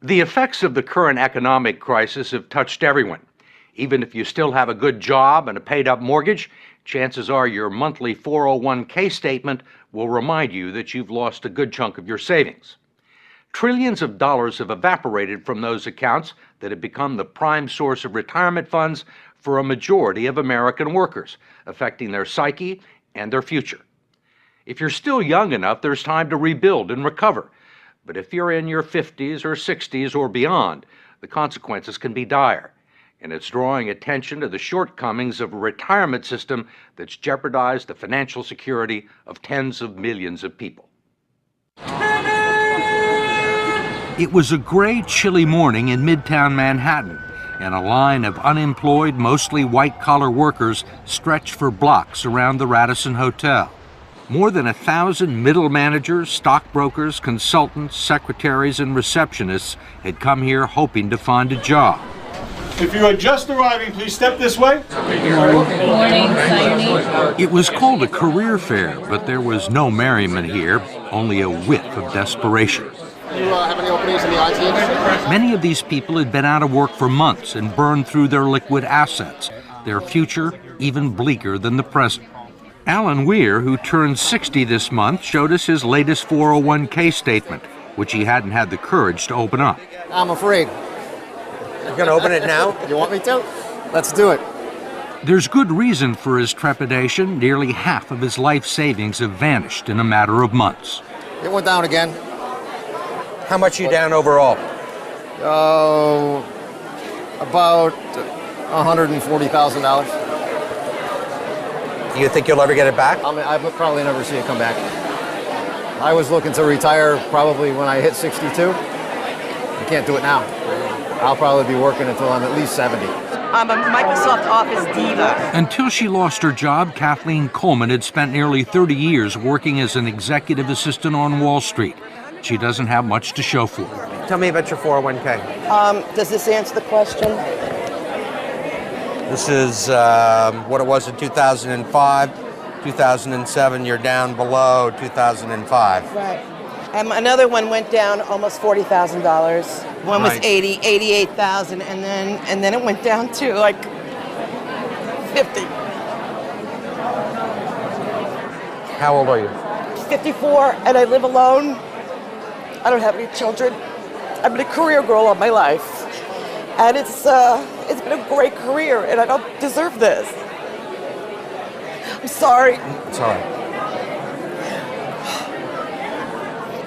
The effects of the current economic crisis have touched everyone. Even if you still have a good job and a paid-up mortgage, chances are your monthly 401k statement will remind you that you've lost a good chunk of your savings. Trillions of dollars have evaporated from those accounts that have become the prime source of retirement funds for a majority of American workers, affecting their psyche and their future. If you're still young enough, there's time to rebuild and recover. But if you're in your 50s or 60s or beyond, the consequences can be dire. And it's drawing attention to the shortcomings of a retirement system that's jeopardized the financial security of tens of millions of people. It was a gray, chilly morning in Midtown Manhattan, and a line of unemployed, mostly white-collar workers stretched for blocks around the Radisson Hotel. More than 1,000 middle managers, stockbrokers, consultants, secretaries, and receptionists had come here hoping to find a job. If you are just arriving, please step this way. Good morning. It was called a career fair, but there was no merriment here, only a whiff of desperation. Do you have any openings in the IT industry? Many of these people had been out of work for months and burned through their liquid assets, their future even bleaker than the present. Alan Weir, who turned 60 this month, showed us his latest 401k statement, which he hadn't had the courage to open up. I'm afraid. You're going to open it now? You want me to? Let's do it. There's good reason for his trepidation. Nearly half of his life savings have vanished in a matter of months. It went down again. How much are you down overall? About $140,000. Do you think you'll ever get it back? I would probably never see it come back. I was looking to retire probably when I hit 62. I can't do it now. I'll probably be working until I'm at least 70. I'm a Microsoft Office diva. Until she lost her job, Kathleen Coleman had spent nearly 30 years working as an executive assistant on Wall Street. She doesn't have much to show for it. Tell me about your 401k. Does this answer the question? This is what it was in 2005. 2007, you're down below 2005. Right. Another one went down almost $40,000. One was Right. 88,000, and then it went down to like 50. How old are you? 54, and I live alone. I don't have any children. I've been a career girl all my life, and it's been a great career, and I don't deserve this. I'm sorry. It's all right.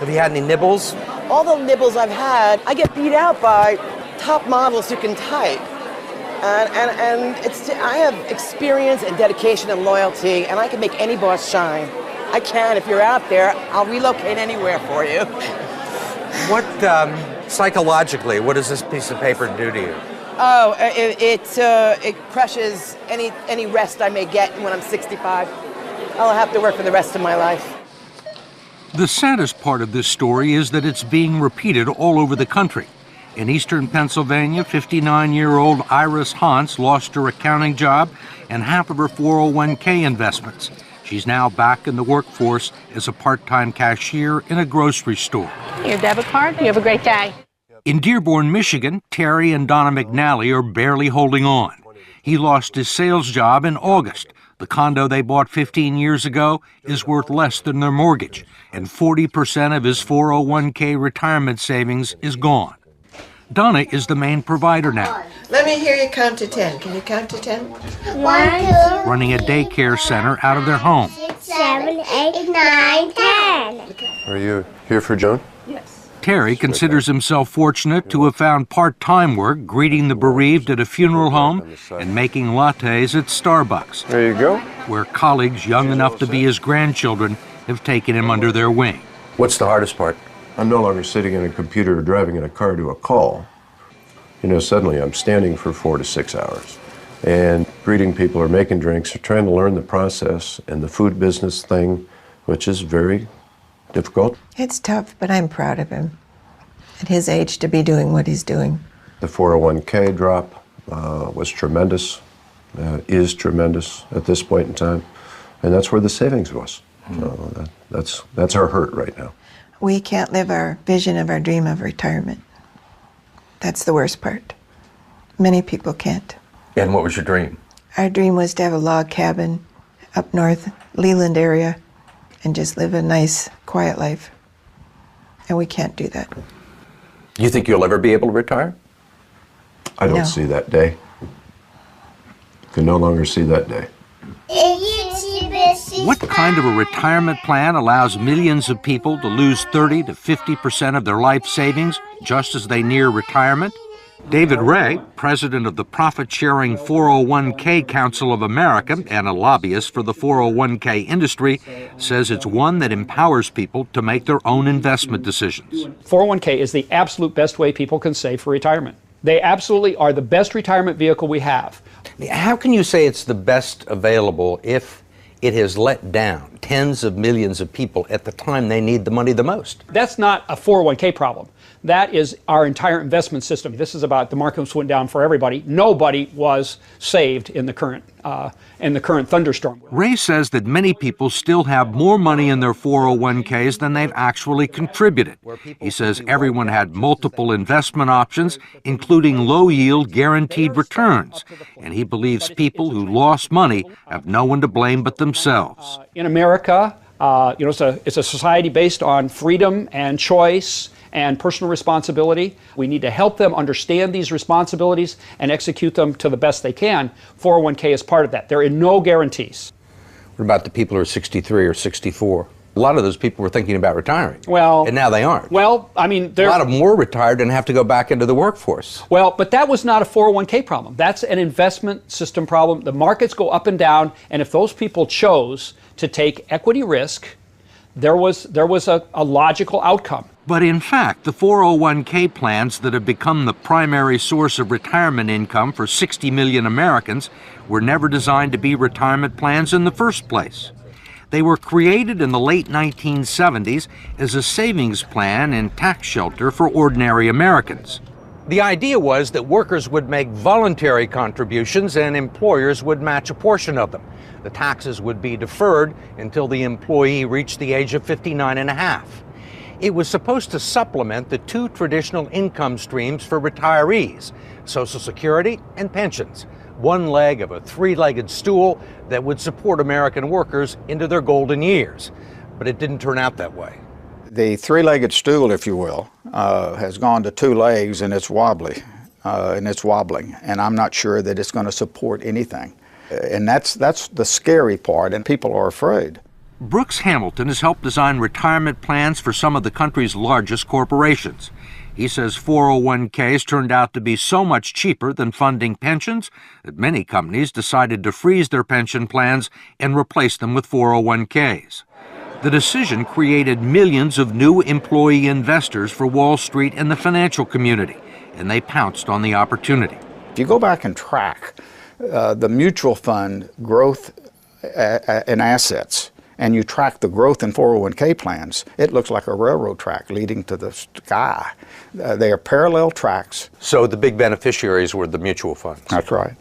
Have you had any nibbles? All the nibbles I've had, I get beat out by top models who can type. And I have experience and dedication and loyalty, and I can make any boss shine. I can. If you're out there, I'll relocate anywhere for you. What, psychologically, what does this piece of paper do to you? Oh, it crushes any rest I may get when I'm 65. I'll have to work for the rest of my life. The saddest part of this story is that it's being repeated all over the country. In eastern Pennsylvania, 59-year-old Iris Hans lost her accounting job and half of her 401k investments. She's now back in the workforce as a part-time cashier in a grocery store. Your debit card. You have a great day. In Dearborn, Michigan, Terry and Donna McNally are barely holding on. He lost his sales job in August. The condo they bought 15 years ago is worth less than their mortgage, and 40% of his 401k retirement savings is gone. Donna is the main provider now. Let me hear you count to 10. Can you count to 10? 1, 2, Running a daycare center out of their home. 6, 7, 8, 9, 10. Are you here for Joan? Terry considers himself fortunate to have found part-time work greeting the bereaved at a funeral home and making lattes at Starbucks, There you go. where colleagues young enough to be his grandchildren have taken him under their wing. What's the hardest part? I'm no longer sitting in a computer or driving in a car to a call. You know, suddenly I'm standing for 4 to 6 hours and greeting people or making drinks or trying to learn the process and the food business thing, which is very difficult. It's tough, but I'm proud of him. At his age, to be doing what he's doing. The 401k drop was tremendous, is tremendous at this point in time, and that's where the savings was. So that's our hurt right now. We can't live our vision of our dream of retirement. That's the worst part. Many people can't. And what was your dream? Our dream was to have a log cabin up north, Leland area, and just live a nice, quiet life. And we can't do that. You think you'll ever be able to retire? I don't No. see that day. Can no longer see that day. What kind of a retirement plan allows millions of people to lose 30 to 50% of their life savings just as they near retirement? David Ray, president of the profit-sharing 401k Council of America and a lobbyist for the 401k industry, says it's one that empowers people to make their own investment decisions. 401k is the absolute best way people can save for retirement. They absolutely are the best retirement vehicle we have. How can you say it's the best available if it has let down tens of millions of people at the time they need the money the most? That's not a 401k problem. That is our entire investment system. This is about the markets went down for everybody. Nobody was saved in the current thunderstorm. Ray says that many people still have more money in their 401ks than they've actually contributed. He says everyone had multiple investment options, including low-yield guaranteed returns, and he believes people who lost money have no one to blame but themselves. In America, it's a society based on freedom and choice and personal responsibility. We need to help them understand these responsibilities and execute them to the best they can. 401k is part of that. There are no guarantees. What about the people who are 63 or 64? A lot of those people were thinking about retiring. Well, and now they aren't. Well, I mean, a lot of them were retired and have to go back into the workforce. Well, but that was not a 401k problem. That's an investment system problem. The markets go up and down, and if those people chose to take equity risk, there was a logical outcome. But in fact, the 401k plans that have become the primary source of retirement income for 60 million Americans were never designed to be retirement plans in the first place. They were created in the late 1970s as a savings plan and tax shelter for ordinary Americans. The idea was that workers would make voluntary contributions and employers would match a portion of them. The taxes would be deferred until the employee reached the age of 59 and a half. It was supposed to supplement the two traditional income streams for retirees, Social Security and pensions, one leg of a three-legged stool that would support American workers into their golden years. But it didn't turn out that way. The three-legged stool, if you will, has gone to two legs, and it's wobbly, and it's wobbling, and I'm not sure that it's going to support anything. And that's the scary part, and people are afraid. Brooks Hamilton has helped design retirement plans for some of the country's largest corporations. He says 401ks turned out to be so much cheaper than funding pensions that many companies decided to freeze their pension plans and replace them with 401ks. The decision created millions of new employee investors for Wall Street and the financial community, and they pounced on the opportunity. If you go back and track the mutual fund growth in assets, and you track the growth in 401k plans, it looks like a railroad track leading to the sky. They are parallel tracks. So the big beneficiaries were the mutual funds. That's right.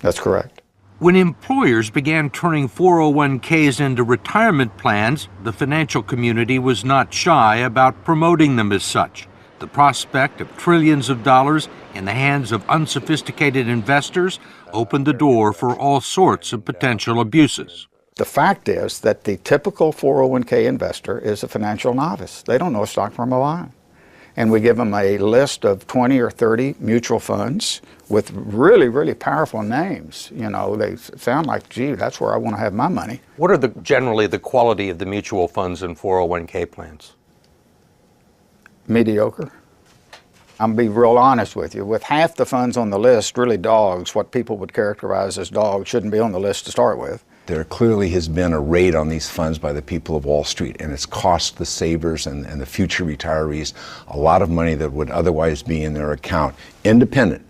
That's correct. When employers began turning 401ks into retirement plans, the financial community was not shy about promoting them as such. The prospect of trillions of dollars in the hands of unsophisticated investors opened the door for all sorts of potential abuses. The fact is that the typical 401k investor is a financial novice. They don't know a stock from a line. And we give them a list of 20 or 30 mutual funds with really, really powerful names. You know, they sound like, gee, that's where I want to have my money. What are generally the quality of the mutual funds and 401k plans? Mediocre. I'm going to be real honest with you. With half the funds on the list, really dogs, what people would characterize as dogs, shouldn't be on the list to start with. There clearly has been a raid on these funds by the people of Wall Street, and it's cost the savers and the future retirees a lot of money that would otherwise be in their account, independent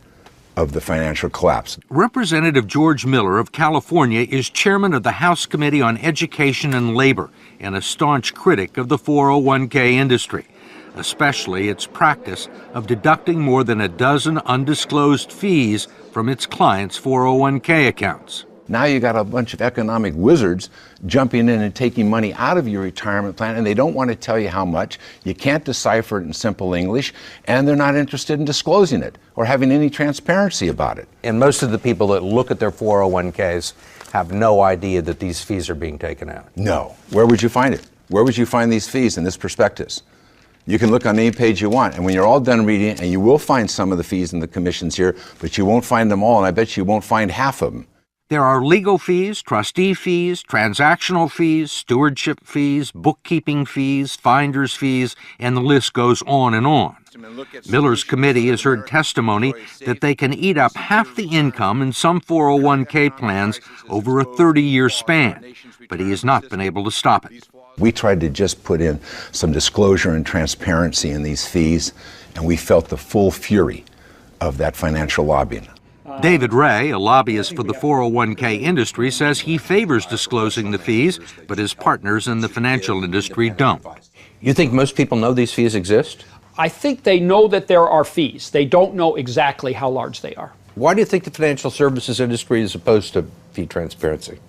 of the financial collapse. Representative George Miller of California is chairman of the House Committee on Education and Labor and a staunch critic of the 401k industry, especially its practice of deducting more than a dozen undisclosed fees from its clients' 401k accounts. Now you got a bunch of economic wizards jumping in and taking money out of your retirement plan, and they don't want to tell you how much. You can't decipher it in simple English, and they're not interested in disclosing it or having any transparency about it. And most of the people that look at their 401ks have no idea that these fees are being taken out. No. Where would you find it? Where would you find these fees in this prospectus? You can look on any page you want, and when you're all done reading it, and you will find some of the fees and the commissions here, but you won't find them all, and I bet you won't find half of them. There are legal fees, trustee fees, transactional fees, stewardship fees, bookkeeping fees, finder's fees, and the list goes on and on. Miller's committee has heard testimony that they can eat up half the income in some 401k plans over a 30-year span, but he has not been able to stop it. We tried to just put in some disclosure and transparency in these fees, and we felt the full fury of that financial lobbying. David Ray, a lobbyist for the 401k industry, says he favors disclosing the fees, but his partners in the financial industry don't. You think most people know these fees exist? I think they know that there are fees. They don't know exactly how large they are. Why do you think the financial services industry is opposed to fee transparency?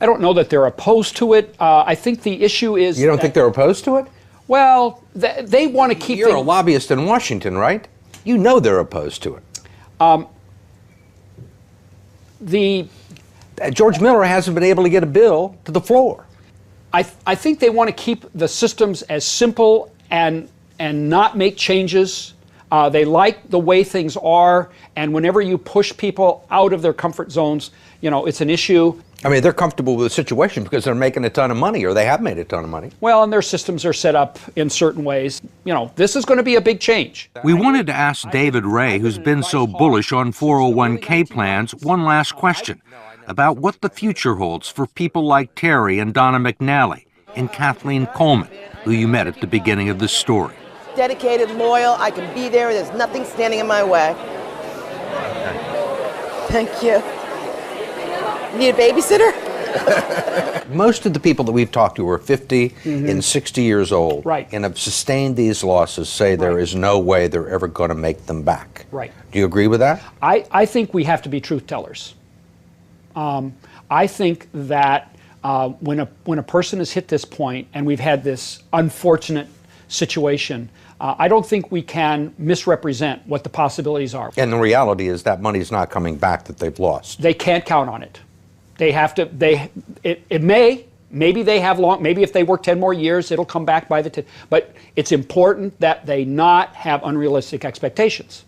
I don't know that they're opposed to it. I think the issue is... You don't think they're opposed to it? Well, they want to keep... You're a lobbyist in Washington, right? You know they're opposed to it. George Miller hasn't been able to get a bill to the floor. I think they want to keep the systems as simple and not make changes. They like the way things are, and whenever you push people out of their comfort zones, you know, it's an issue. I mean, they're comfortable with the situation because they're making a ton of money, or they have made a ton of money. Well, and their systems are set up in certain ways. You know, this is going to be a big change. We wanted to ask David Ray, who's been so bullish on 401k plans, one last question about what the future holds for people like Terry and Donna McNally and Kathleen Coleman, who you met at the beginning of this story. Dedicated, loyal, I can be there, there's nothing standing in my way. Thank you. Need a babysitter? Most of the people that we've talked to are 50 and 60 years old, right, and have sustained these losses, say there is no way they're ever going to make them back. Right. Do you agree with that? I think we have to be truth tellers. I think that when a person has hit this point and we've had this unfortunate situation, I don't think we can misrepresent what the possibilities are. And the reality is that money's not coming back that they've lost. They can't count on it. They have to, maybe they have maybe if they work 10 more years, it'll come back by the 10, but it's important that they not have unrealistic expectations.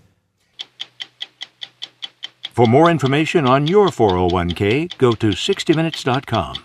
For more information on your 401k, go to 60minutes.com.